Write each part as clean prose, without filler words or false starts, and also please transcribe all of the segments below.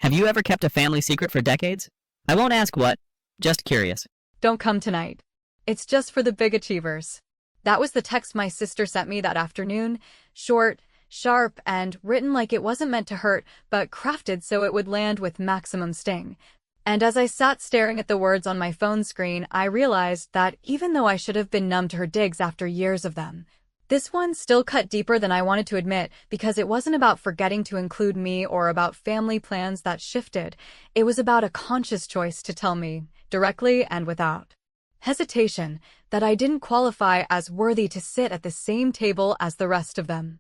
Have you ever kept a family secret for decades? I won't ask what, just curious. Don't come tonight. It's just for the big achievers. That was the text my sister sent me that afternoon. Short, sharp, and written like it wasn't meant to hurt, but crafted so it would land with maximum sting. And as I sat staring at the words on my phone screen, I realized that even though I should have been numb to her digs after years of them, this one still cut deeper than I wanted to admit, because it wasn't about forgetting to include me or about family plans that shifted. It was about a conscious choice to tell me, directly and without hesitation, that I didn't qualify as worthy to sit at the same table as the rest of them.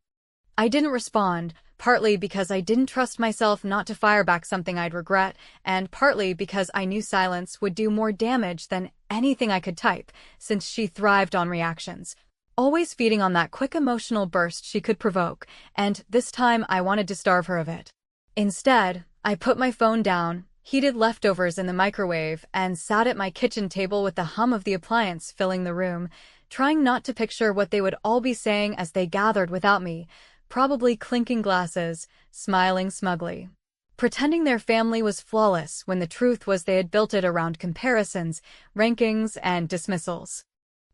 I didn't respond, partly because I didn't trust myself not to fire back something I'd regret, and partly because I knew silence would do more damage than anything I could type, since she thrived on reactions, always feeding on that quick emotional burst she could provoke, and this time I wanted to starve her of it. Instead, I put my phone down, heated leftovers in the microwave, and sat at my kitchen table with the hum of the appliance filling the room, trying not to picture what they would all be saying as they gathered without me, probably clinking glasses, smiling smugly, pretending their family was flawless when the truth was they had built it around comparisons, rankings, and dismissals.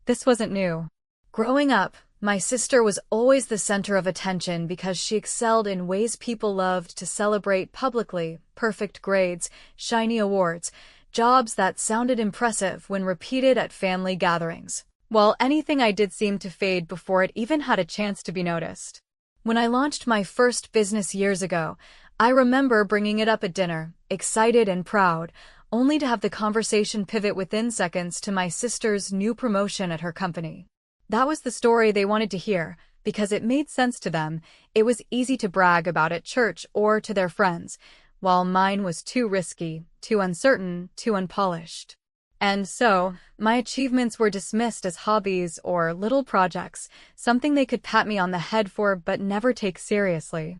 This wasn't new. Growing up, my sister was always the center of attention because she excelled in ways people loved to celebrate publicly: perfect grades, shiny awards, jobs that sounded impressive when repeated at family gatherings, while anything I did seemed to fade before it even had a chance to be noticed. When I launched my first business years ago, I remember bringing it up at dinner, excited and proud, only to have the conversation pivot within seconds to my sister's new promotion at her company. That was the story they wanted to hear, because it made sense to them. It was easy to brag about at church or to their friends, while mine was too risky, too uncertain, too unpolished. And so, my achievements were dismissed as hobbies or little projects, something they could pat me on the head for but never take seriously.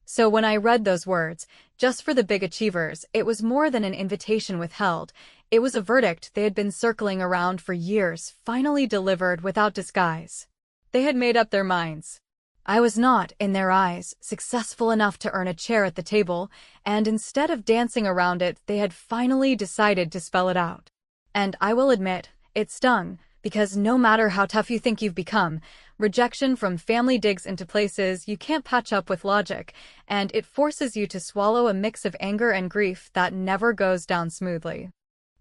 So when I read those words, just for the big achievers, it was more than an invitation withheld. It was a verdict they had been circling around for years, finally delivered without disguise. They had made up their minds. I was not, in their eyes, successful enough to earn a chair at the table, and instead of dancing around it, they had finally decided to spell it out. And I will admit, it stung, because no matter how tough you think you've become, rejection from family digs into places you can't patch up with logic, and it forces you to swallow a mix of anger and grief that never goes down smoothly.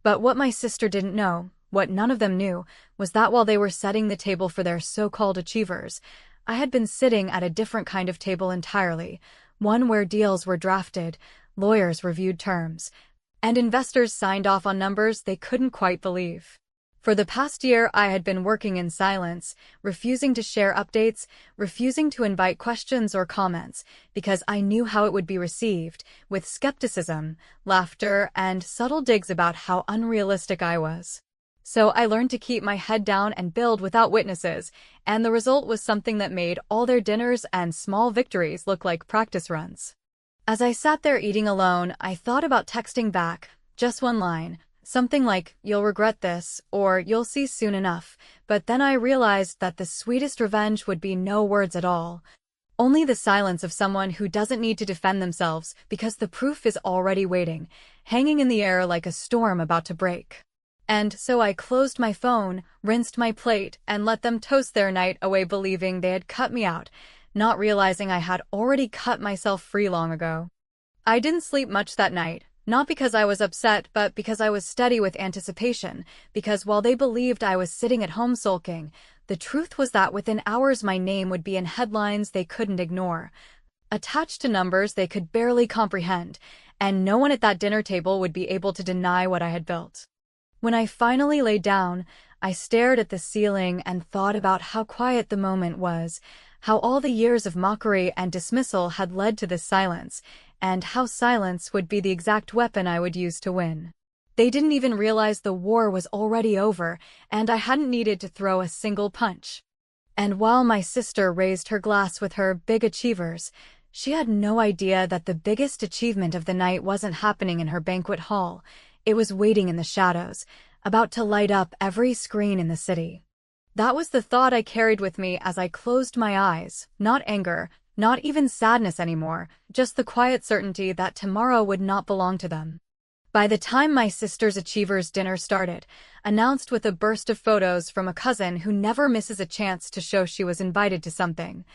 But what my sister didn't know, what none of them knew, was that while they were setting the table for their so-called achievers, I had been sitting at a different kind of table entirely, one where deals were drafted, lawyers reviewed terms, and investors signed off on numbers they couldn't quite believe. For the past year, I had been working in silence, refusing to share updates, refusing to invite questions or comments, because I knew how it would be received, with skepticism, laughter, and subtle digs about how unrealistic I was. So I learned to keep my head down and build without witnesses, and the result was something that made all their dinners and small victories look like practice runs. As I sat there eating alone, I thought about texting back, just one line, something like, "You'll regret this," or "You'll see soon enough," but then I realized that the sweetest revenge would be no words at all. Only the silence of someone who doesn't need to defend themselves because the proof is already waiting, hanging in the air like a storm about to break. And so I closed my phone, rinsed my plate, and let them toast their night away believing they had cut me out, not realizing I had already cut myself free long ago. I didn't sleep much that night. Not because I was upset, but because I was steady with anticipation, because while they believed I was sitting at home sulking, the truth was that within hours my name would be in headlines they couldn't ignore, attached to numbers they could barely comprehend, and no one at that dinner table would be able to deny what I had built. When I finally lay down, I stared at the ceiling and thought about how quiet the moment was, how all the years of mockery and dismissal had led to this silence, and how silence would be the exact weapon I would use to win. They didn't even realize the war was already over, and I hadn't needed to throw a single punch. And while my sister raised her glass with her big achievers, she had no idea that the biggest achievement of the night wasn't happening in her banquet hall. It was waiting in the shadows, about to light up every screen in the city. That was the thought I carried with me as I closed my eyes, not anger, Not even sadness anymore, just the quiet certainty that tomorrow would not belong to them. By the time my sister's Achievers dinner started, announced with a burst of photos from a cousin who never misses a chance to show she was invited to something,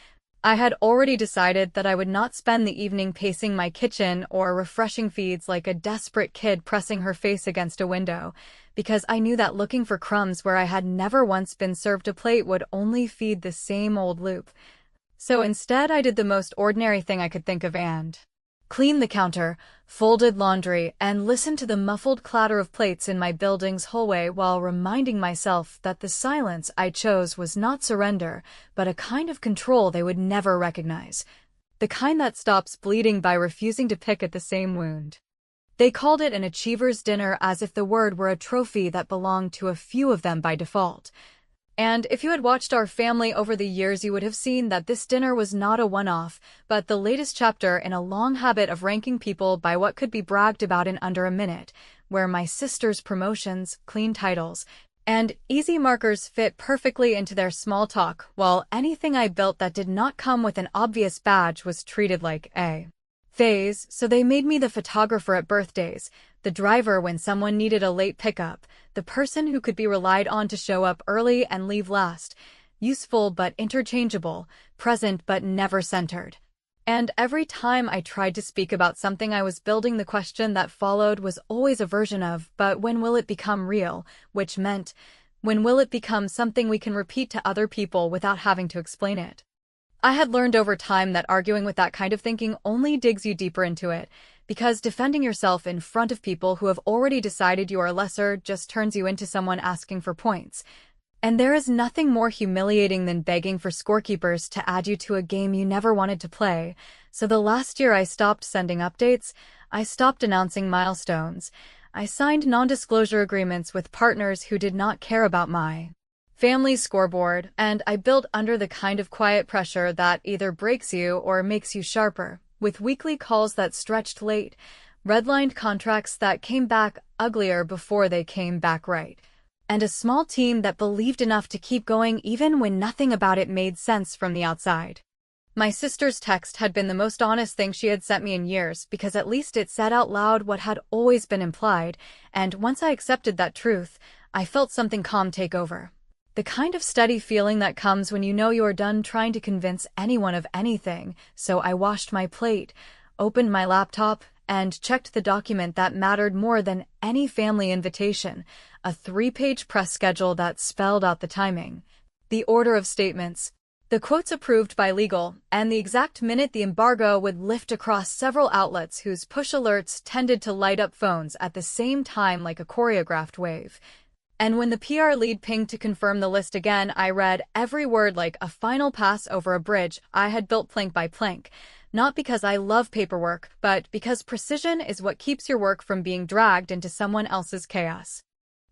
I had already decided that I would not spend the evening pacing my kitchen or refreshing feeds like a desperate kid pressing her face against a window, because I knew that looking for crumbs where I had never once been served a plate would only feed the same old loop. So instead I did the most ordinary thing I could think of and cleaned the counter, folded laundry, and listened to the muffled clatter of plates in my building's hallway while reminding myself that the silence I chose was not surrender, but a kind of control they would never recognize. The kind that stops bleeding by refusing to pick at the same wound. They called it an Achievers dinner as if the word were a trophy that belonged to a few of them by default. And if you had watched our family over the years, you would have seen that this dinner was not a one-off, but the latest chapter in a long habit of ranking people by what could be bragged about in under a minute, where my sister's promotions, clean titles, and easy markers fit perfectly into their small talk, while anything I built that did not come with an obvious badge was treated like a phase. So they made me the photographer at birthdays, the driver when someone needed a late pickup, the person who could be relied on to show up early and leave last, useful but interchangeable, present but never centered. And every time I tried to speak about something I was building, the question that followed was always a version of, but when will it become real? Which meant, when will it become something we can repeat to other people without having to explain it? I had learned over time that arguing with that kind of thinking only digs you deeper into it, because defending yourself in front of people who have already decided you are lesser just turns you into someone asking for points. And there is nothing more humiliating than begging for scorekeepers to add you to a game you never wanted to play. So the last year I stopped sending updates, I stopped announcing milestones, I signed non-disclosure agreements with partners who did not care about my family's scoreboard, and I built under the kind of quiet pressure that either breaks you or makes you sharper, with weekly calls that stretched late, redlined contracts that came back uglier before they came back right, and a small team that believed enough to keep going even when nothing about it made sense from the outside. My sister's text had been the most honest thing she had sent me in years, because at least it said out loud what had always been implied, and once I accepted that truth, I felt something calm take over. The kind of steady feeling that comes when you know you are done trying to convince anyone of anything. So I washed my plate, opened my laptop, and checked the document that mattered more than any family invitation, a 3-page press schedule that spelled out the timing, the order of statements, the quotes approved by legal, and the exact minute the embargo would lift across several outlets whose push alerts tended to light up phones at the same time like a choreographed wave. And when the PR lead pinged to confirm the list again, I read every word like a final pass over a bridge I had built plank by plank, not because I love paperwork, but because precision is what keeps your work from being dragged into someone else's chaos.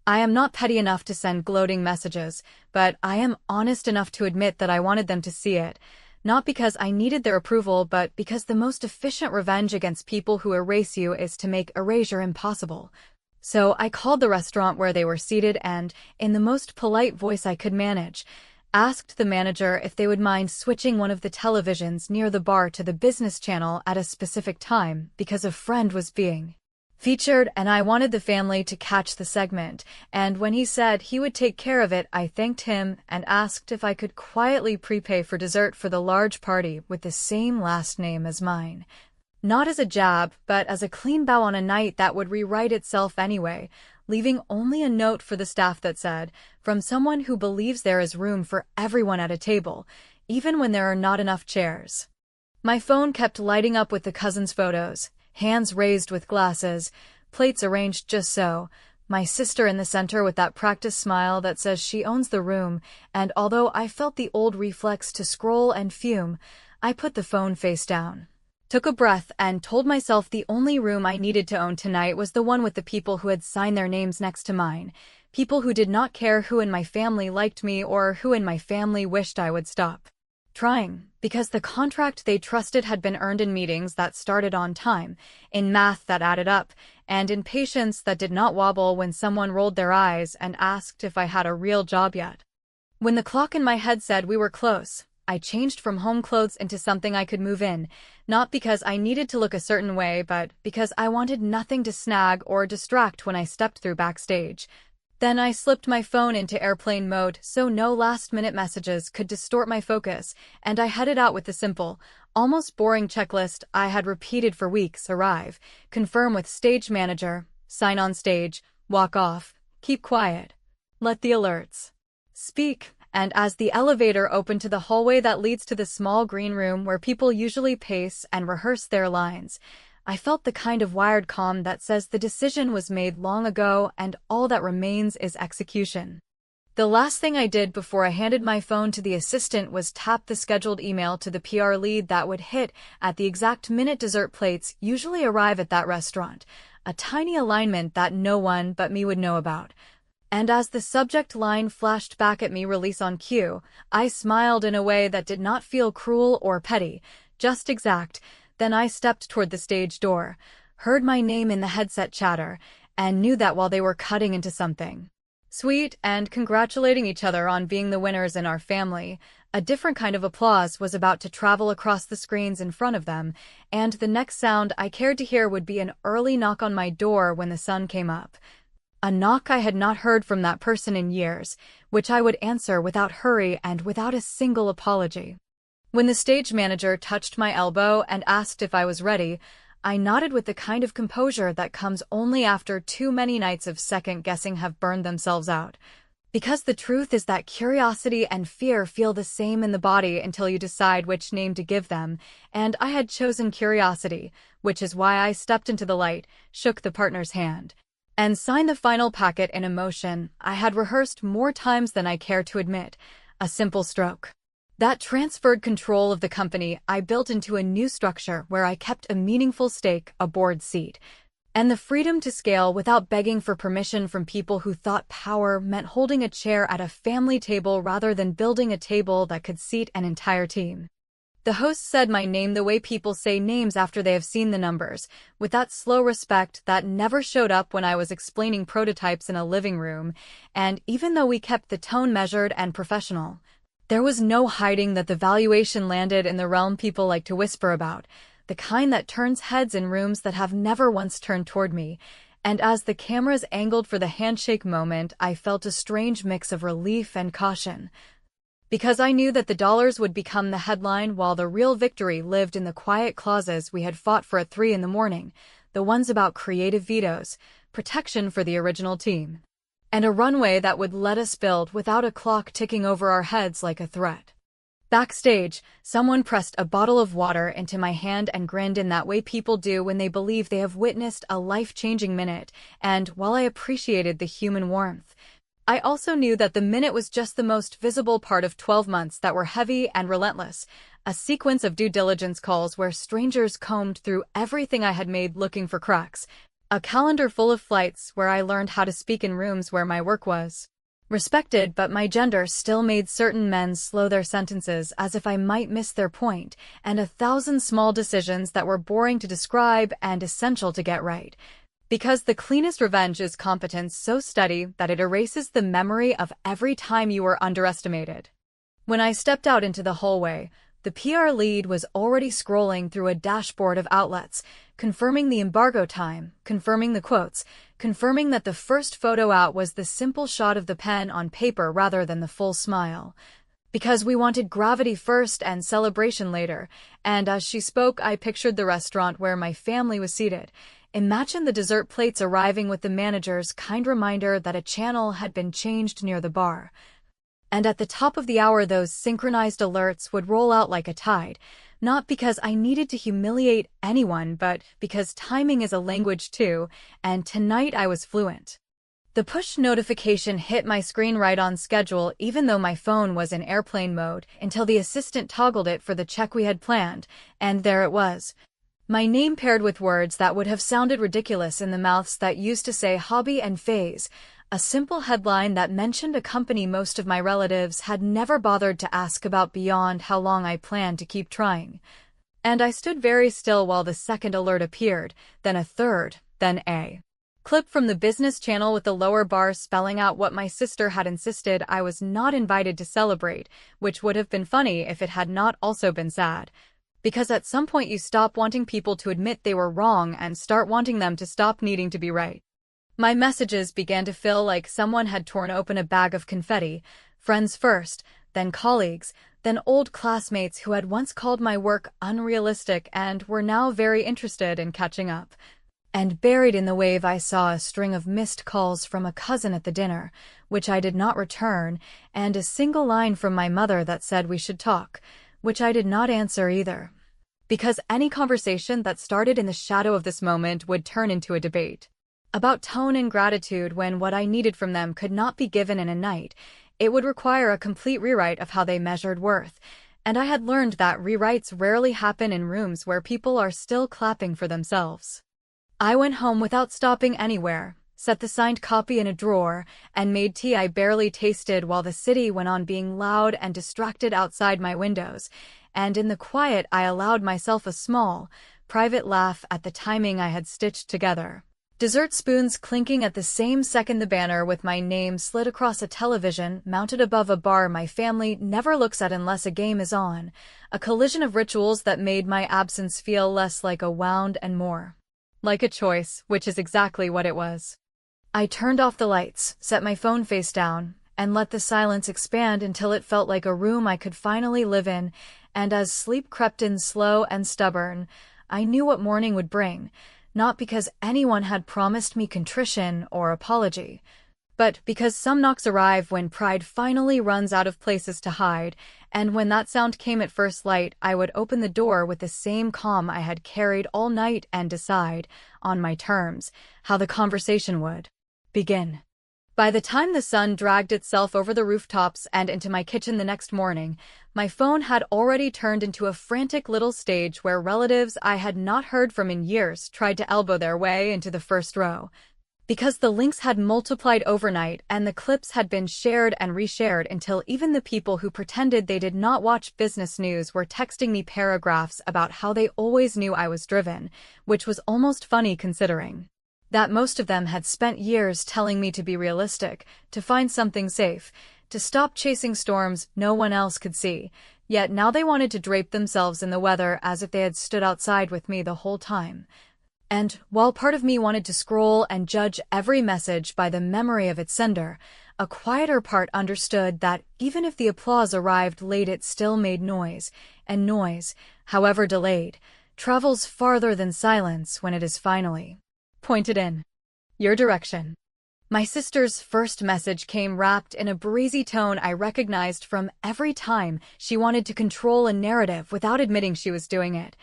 I am not petty enough to send gloating messages, but I am honest enough to admit that I wanted them to see it, not because I needed their approval, but because the most efficient revenge against people who erase you is to make erasure impossible. So I called the restaurant where they were seated and, in the most polite voice I could manage, asked the manager if they would mind switching one of the televisions near the bar to the business channel at a specific time because a friend was being featured and I wanted the family to catch the segment, and when he said he would take care of it, I thanked him and asked if I could quietly prepay for dessert for the large party with the same last name as mine. Not as a jab, but as a clean bow on a night that would rewrite itself anyway, leaving only a note for the staff that said, from someone who believes there is room for everyone at a table, even when there are not enough chairs. My phone kept lighting up with the cousins' photos, hands raised with glasses, plates arranged just so, my sister in the center with that practice smile that says she owns the room, and although I felt the old reflex to scroll and fume, I put the phone face down. Took a breath and told myself the only room I needed to own tonight was the one with the people who had signed their names next to mine, people who did not care who in my family liked me or who in my family wished I would stop trying, because the contract they trusted had been earned in meetings that started on time, in math that added up, and in patience that did not wobble when someone rolled their eyes and asked if I had a real job yet. When the clock in my head said we were close, I changed from home clothes into something I could move in, not because I needed to look a certain way, but because I wanted nothing to snag or distract when I stepped through backstage. Then I slipped my phone into airplane mode so no last-minute messages could distort my focus, and I headed out with the simple, almost boring checklist I had repeated for weeks: arrive, confirm with stage manager, sign on stage, walk off, keep quiet, let the alerts speak. And as the elevator opened to the hallway that leads to the small green room where people usually pace and rehearse their lines, I felt the kind of wired calm that says the decision was made long ago and all that remains is execution. The last thing I did before I handed my phone to the assistant was tap the scheduled email to the PR lead that would hit at the exact minute dessert plates usually arrive at that restaurant, a tiny alignment that no one but me would know about. And as the subject line flashed back at me, release on cue, I smiled in a way that did not feel cruel or petty, just exact. Then I stepped toward the stage door, heard my name in the headset chatter, and knew that while they were cutting into something sweet and congratulating each other on being the winners in our family, a different kind of applause was about to travel across the screens in front of them, and the next sound I cared to hear would be an early knock on my door when the sun came up. A knock I had not heard from that person in years, which I would answer without hurry and without a single apology. When the stage manager touched my elbow and asked if I was ready, I nodded with the kind of composure that comes only after too many nights of second-guessing have burned themselves out. Because the truth is that curiosity and fear feel the same in the body until you decide which name to give them, and I had chosen curiosity, which is why I stepped into the light, shook the partner's hand, and signed the final packet in a motion I had rehearsed more times than I care to admit, a simple stroke. That transferred control of the company I built into a new structure where I kept a meaningful stake, a board seat, and the freedom to scale without begging for permission from people who thought power meant holding a chair at a family table rather than building a table that could seat an entire team. The host said my name the way people say names after they have seen the numbers, with that slow respect that never showed up when I was explaining prototypes in a living room, and even though we kept the tone measured and professional, there was no hiding that the valuation landed in the realm people like to whisper about, the kind that turns heads in rooms that have never once turned toward me, and as the cameras angled for the handshake moment, I felt a strange mix of relief and caution. Because I knew that the dollars would become the headline while the real victory lived in the quiet clauses we had fought for at 3 a.m, the ones about creative vetoes, protection for the original team, and a runway that would let us build without a clock ticking over our heads like a threat. Backstage, someone pressed a bottle of water into my hand and grinned in that way people do when they believe they have witnessed a life-changing minute, and while I appreciated the human warmth, I also knew that the minute was just the most visible part of 12 months that were heavy and relentless, a sequence of due diligence calls where strangers combed through everything I had made looking for cracks, a calendar full of flights where I learned how to speak in rooms where my work was respected but my gender still made certain men slow their sentences as if I might miss their point, and 1,000 small decisions that were boring to describe and essential to get right. Because the cleanest revenge is competence so steady that it erases the memory of every time you were underestimated. When I stepped out into the hallway, the PR lead was already scrolling through a dashboard of outlets, confirming the embargo time, confirming the quotes, confirming that the first photo out was the simple shot of the pen on paper rather than the full smile. Because we wanted gravity first and celebration later, and as she spoke I pictured the restaurant where my family was seated. Imagine the dessert plates arriving with the manager's kind reminder that a channel had been changed near the bar. And at the top of the hour those synchronized alerts would roll out like a tide, not because I needed to humiliate anyone but because timing is a language too, and tonight I was fluent. The push notification hit my screen right on schedule even though my phone was in airplane mode until the assistant toggled it for the check we had planned, and there it was. My name paired with words that would have sounded ridiculous in the mouths that used to say hobby and phase, a simple headline that mentioned a company most of my relatives had never bothered to ask about beyond how long I planned to keep trying. And I stood very still while the second alert appeared, then a third, then a Clip from the business channel with the lower bar spelling out what my sister had insisted I was not invited to celebrate, which would have been funny if it had not also been sad. Because at some point you stop wanting people to admit they were wrong and start wanting them to stop needing to be right. My messages began to feel like someone had torn open a bag of confetti, friends first, then colleagues, then old classmates who had once called my work unrealistic and were now very interested in catching up. And buried in the wave I saw a string of missed calls from a cousin at the dinner, which I did not return, and a single line from my mother that said we should talk, which I did not answer either. Because any conversation that started in the shadow of this moment would turn into a debate. About tone and gratitude when what I needed from them could not be given in a night, it would require a complete rewrite of how they measured worth, and I had learned that rewrites rarely happen in rooms where people are still clapping for themselves. I went home without stopping anywhere, set the signed copy in a drawer, and made tea I barely tasted while the city went on being loud and distracted outside my windows, and in the quiet I allowed myself a small, private laugh at the timing I had stitched together. Dessert spoons clinking at the same second the banner with my name slid across a television mounted above a bar my family never looks at unless a game is on, a collision of rituals that made my absence feel less like a wound and more like a choice, which is exactly what it was. I turned off the lights, set my phone face down, and let the silence expand until it felt like a room I could finally live in, and as sleep crept in slow and stubborn, I knew what morning would bring, not because anyone had promised me contrition or apology, but because some knocks arrive when pride finally runs out of places to hide, and when that sound came at first light, I would open the door with the same calm I had carried all night and decide, on my terms, how the conversation would begin. By the time the sun dragged itself over the rooftops and into my kitchen the next morning, my phone had already turned into a frantic little stage where relatives I had not heard from in years tried to elbow their way into the first row. Because the links had multiplied overnight and the clips had been shared and reshared until even the people who pretended they did not watch business news were texting me paragraphs about how they always knew I was driven, which was almost funny considering that most of them had spent years telling me to be realistic, to find something safe, to stop chasing storms no one else could see, yet now they wanted to drape themselves in the weather as if they had stood outside with me the whole time. And while part of me wanted to scroll and judge every message by the memory of its sender, a quieter part understood that even if the applause arrived late it still made noise, and noise, however delayed, travels farther than silence when it is finally pointed in your direction. My sister's first message came wrapped in a breezy tone I recognized from every time she wanted to control a narrative without admitting she was doing it.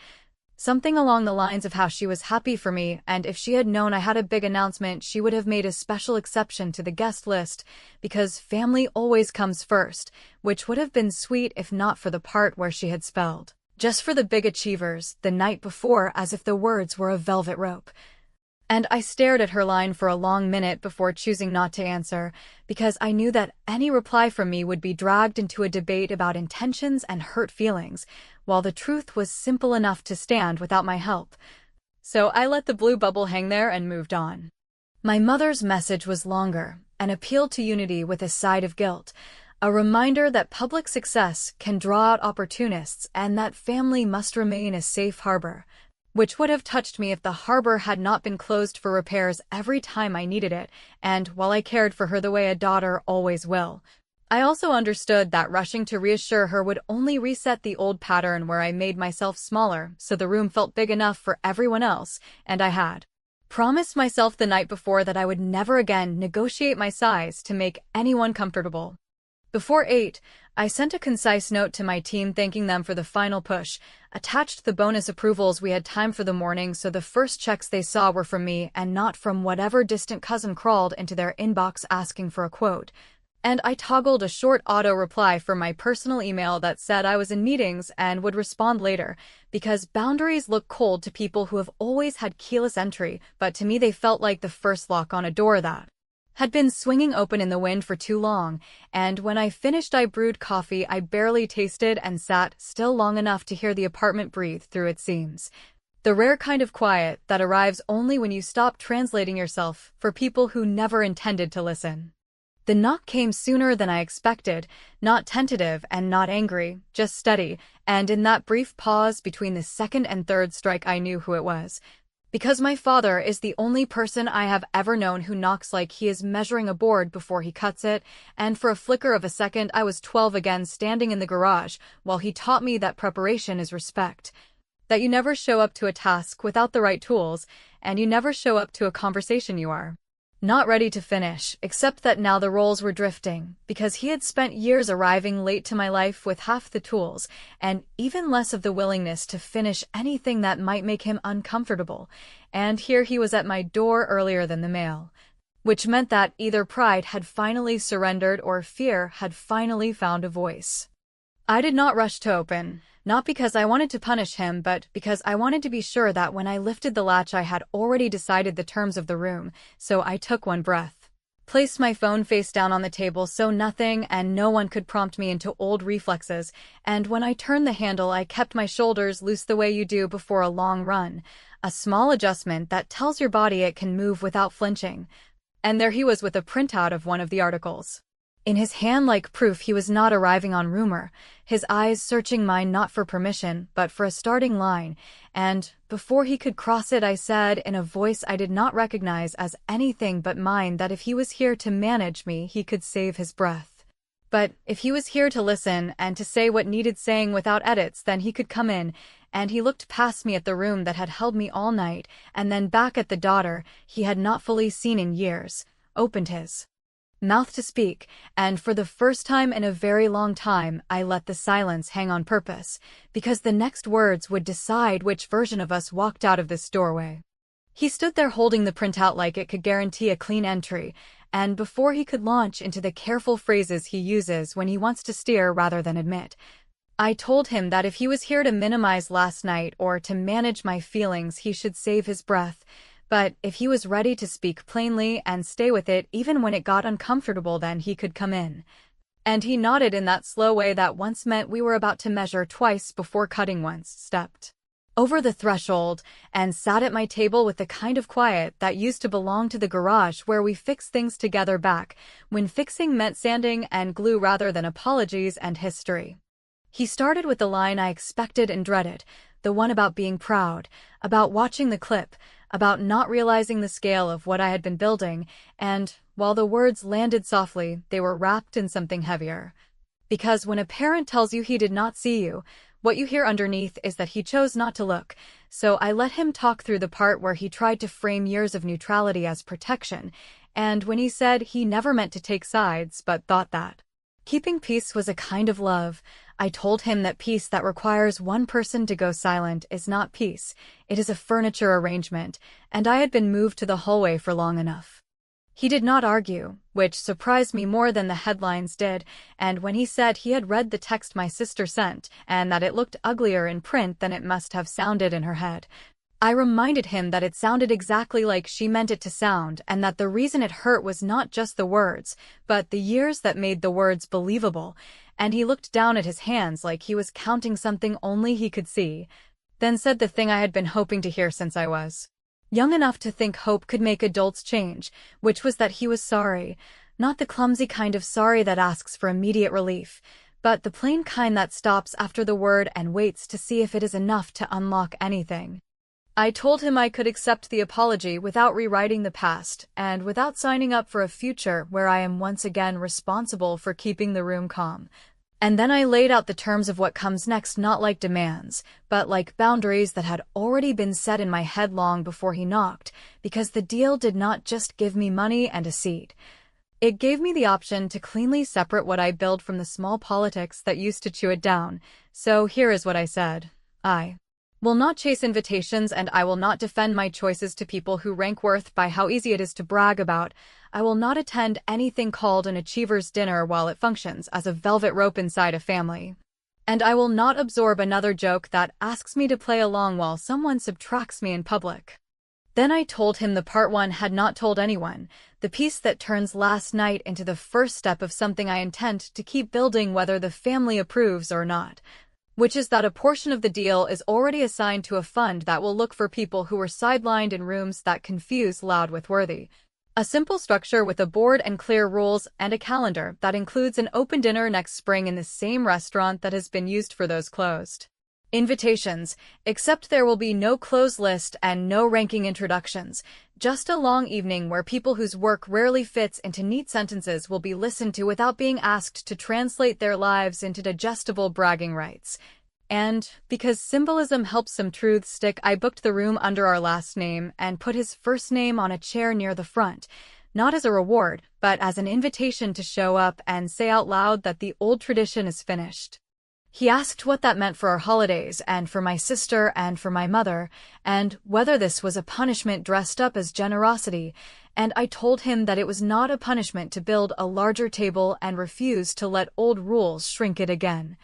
Something along the lines of how she was happy for me, and if she had known I had a big announcement, she would have made a special exception to the guest list, because family always comes first, which would have been sweet if not for the part where she had spelled just for the big achievers the night before as if the words were a velvet rope. And I stared at her line for a long minute before choosing not to answer, because I knew that any reply from me would be dragged into a debate about intentions and hurt feelings, while the truth was simple enough to stand without my help. So I let the blue bubble hang there and moved on. My mother's message was longer, an appeal to unity with a side of guilt, a reminder that public success can draw out opportunists and that family must remain a safe harbor, which would have touched me if the harbor had not been closed for repairs every time I needed it, and while I cared for her the way a daughter always will, I also understood that rushing to reassure her would only reset the old pattern where I made myself smaller so the room felt big enough for everyone else, and I had promised myself the night before that I would never again negotiate my size to make anyone comfortable. Before 8, I sent a concise note to my team thanking them for the final push, attached the bonus approvals we had timed for the morning so the first checks they saw were from me and not from whatever distant cousin crawled into their inbox asking for a quote, and I toggled a short auto-reply for my personal email that said I was in meetings and would respond later, because boundaries look cold to people who have always had keyless entry, but to me they felt like the first lock on a door that had been swinging open in the wind for too long, and when I finished I brewed coffee I barely tasted and sat still long enough to hear the apartment breathe through its seams. The rare kind of quiet that arrives only when you stop translating yourself for people who never intended to listen. The knock came sooner than I expected, not tentative and not angry, just steady, and in that brief pause between the second and third strike I knew who it was. Because my father is the only person I have ever known who knocks like he is measuring a board before he cuts it, and for a flicker of a second I was 12 again standing in the garage while he taught me that preparation is respect. That you never show up to a task without the right tools, and you never show up to a conversation you are not ready to finish, except that now the roles were drifting, because he had spent years arriving late to my life with half the tools, and even less of the willingness to finish anything that might make him uncomfortable, and here he was at my door earlier than the mail. Which meant that either pride had finally surrendered or fear had finally found a voice. I did not rush to open, not because I wanted to punish him, but because I wanted to be sure that when I lifted the latch I had already decided the terms of the room, so I took one breath. Placed my phone face down on the table so nothing and no one could prompt me into old reflexes, and when I turned the handle I kept my shoulders loose the way you do before a long run, a small adjustment that tells your body it can move without flinching. And there he was with a printout of one of the articles. In his hand like proof he was not arriving on rumor, his eyes searching mine not for permission, but for a starting line, and, before he could cross it I said in a voice I did not recognize as anything but mine that if he was here to manage me he could save his breath. But if he was here to listen and to say what needed saying without edits then he could come in, and he looked past me at the room that had held me all night, and then back at the daughter he had not fully seen in years, opened his mouth to speak, and for the first time in a very long time I let the silence hang on purpose, because the next words would decide which version of us walked out of this doorway. He stood there holding the printout like it could guarantee a clean entry, and before he could launch into the careful phrases he uses when he wants to steer rather than admit, I told him that if he was here to minimize last night or to manage my feelings he should save his breath, but if he was ready to speak plainly and stay with it even when it got uncomfortable then he could come in. And he nodded in that slow way that once meant we were about to measure twice before cutting once, stepped over the threshold, and sat at my table with the kind of quiet that used to belong to the garage where we fixed things together back when fixing meant sanding and glue rather than apologies and history. He started with the line I expected and dreaded, the one about being proud, about watching the clip, about not realizing the scale of what I had been building, and, while the words landed softly, they were wrapped in something heavier. Because when a parent tells you he did not see you, what you hear underneath is that he chose not to look, so I let him talk through the part where he tried to frame years of neutrality as protection, and when he said he never meant to take sides but thought that keeping peace was a kind of love, I told him that peace that requires one person to go silent is not peace, it is a furniture arrangement, and I had been moved to the hallway for long enough. He did not argue, which surprised me more than the headlines did, and when he said he had read the text my sister sent, and that it looked uglier in print than it must have sounded in her head, I reminded him that it sounded exactly like she meant it to sound, and that the reason it hurt was not just the words, but the years that made the words believable, and he looked down at his hands like he was counting something only he could see, then said the thing I had been hoping to hear since I was young enough to think hope could make adults change, which was that he was sorry, not the clumsy kind of sorry that asks for immediate relief, but the plain kind that stops after the word and waits to see if it is enough to unlock anything. I told him I could accept the apology without rewriting the past and without signing up for a future where I am once again responsible for keeping the room calm. And then I laid out the terms of what comes next, not like demands, but like boundaries that had already been set in my head long before he knocked, because the deal did not just give me money and a seat. It gave me the option to cleanly separate what I build from the small politics that used to chew it down. So here is what I said. I will not chase invitations, and I will not defend my choices to people who rank worth by how easy it is to brag about. I will not attend anything called an achiever's dinner while it functions as a velvet rope inside a family. And I will not absorb another joke that asks me to play along while someone subtracts me in public. Then I told him the part one had not told anyone, the piece that turns last night into the first step of something I intend to keep building whether the family approves or not. which is that a portion of the deal is already assigned to a fund that will look for people who were sidelined in rooms that confuse loud with worthy. A simple structure with a board and clear rules and a calendar that includes an open dinner next spring in the same restaurant that has been used for those closed invitations, except there will be no close list and no ranking introductions, just a long evening where people whose work rarely fits into neat sentences will be listened to without being asked to translate their lives into digestible bragging rights. And, because symbolism helps some truths stick, I booked the room under our last name and put his first name on a chair near the front, not as a reward, but as an invitation to show up and say out loud that the old tradition is finished. He asked what that meant for our holidays, and for my sister, and for my mother, and whether this was a punishment dressed up as generosity, and I told him that it was not a punishment to build a larger table and refuse to let old rules shrink it again.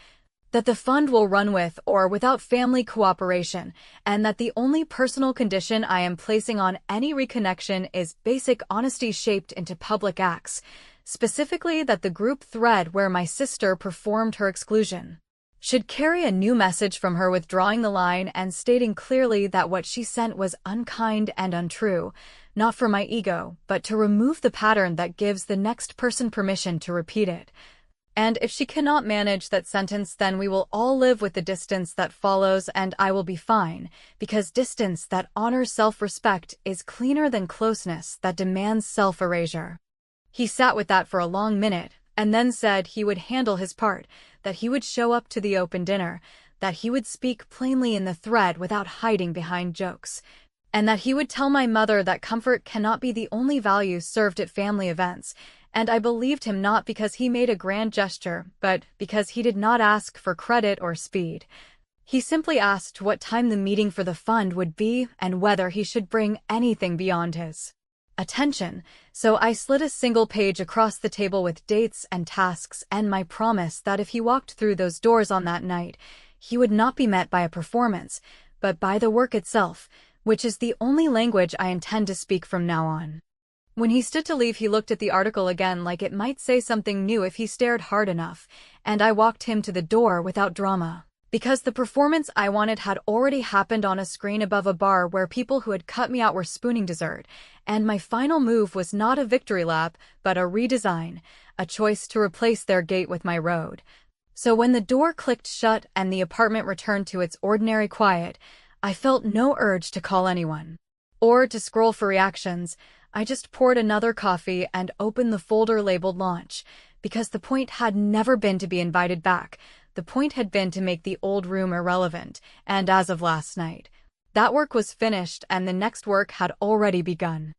That the fund will run with or without family cooperation, and that the only personal condition I am placing on any reconnection is basic honesty shaped into public acts, specifically that the group thread where my sister performed her exclusion should carry a new message from her withdrawing the line and stating clearly that what she sent was unkind and untrue, not for my ego, but to remove the pattern that gives the next person permission to repeat it. And if she cannot manage that sentence, then we will all live with the distance that follows, and I will be fine, because distance that honors self-respect is cleaner than closeness that demands self-erasure. He sat with that for a long minute, and then said he would handle his part, that he would show up to the open dinner, that he would speak plainly in the thread without hiding behind jokes, and that he would tell my mother that comfort cannot be the only value served at family events, and I believed him not because he made a grand gesture, but because he did not ask for credit or speed. He simply asked what time the meeting for the fund would be and whether he should bring anything beyond his attention, so I slid a single page across the table with dates and tasks and my promise that if he walked through those doors on that night, he would not be met by a performance, but by the work itself, which is the only language I intend to speak from now on. When he stood to leave, he looked at the article again like it might say something new if he stared hard enough, and I walked him to the door without drama. Because the performance I wanted had already happened on a screen above a bar where people who had cut me out were spooning dessert, and my final move was not a victory lap, but a redesign, a choice to replace their gate with my road. So when the door clicked shut and the apartment returned to its ordinary quiet, I felt no urge to call anyone or to scroll for reactions. I just poured another coffee and opened the folder labeled launch, because the point had never been to be invited back. The point had been to make the old room irrelevant, and as of last night, that work was finished and the next work had already begun.